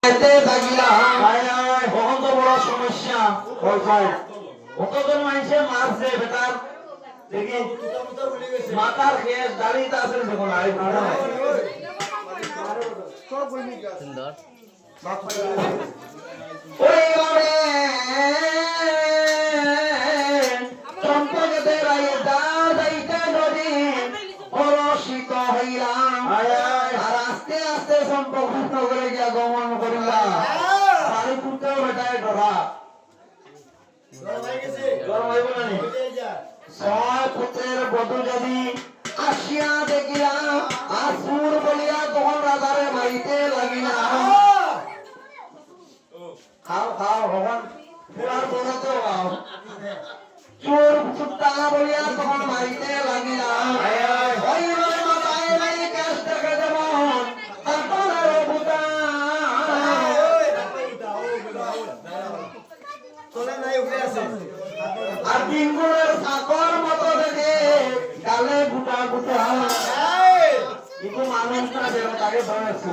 এতে থাকিলা আয় আয় বহুত বড় সমস্যা কই কই কতজন মানুষে মারছে বেটার দেখি মাথার কেস দাড়িটা আছে দেখুন আই সুন্দর ওই বারে চম্পকেতে রাইতা যাইতে নদী পরশিত হইলা আয় আয় আর আস্তে আস্তে চম্পক করে গিয়া গমন করিলা বাড়ি পুত্র বেটায় ডরা গরম হইব না নি ছয় পুত্রের বধূ যদি আসিয়া দেখিলা আসুর বলিয়া তখন রাজারে মারিতে লাগিলা খাও খাও ভগবান পুরার বলতে খাও চোর কুত্তা বলিয়া তখন মারিতে লাগিলা হইবার মাথায় নাই কাজ দেখে যেমন তারপরের ভূতা আর তিনগুণের সাকর মতো দেখে গালে গুটা গুটা কিন্তু মানুষ না বেরো তাকে ধরেছে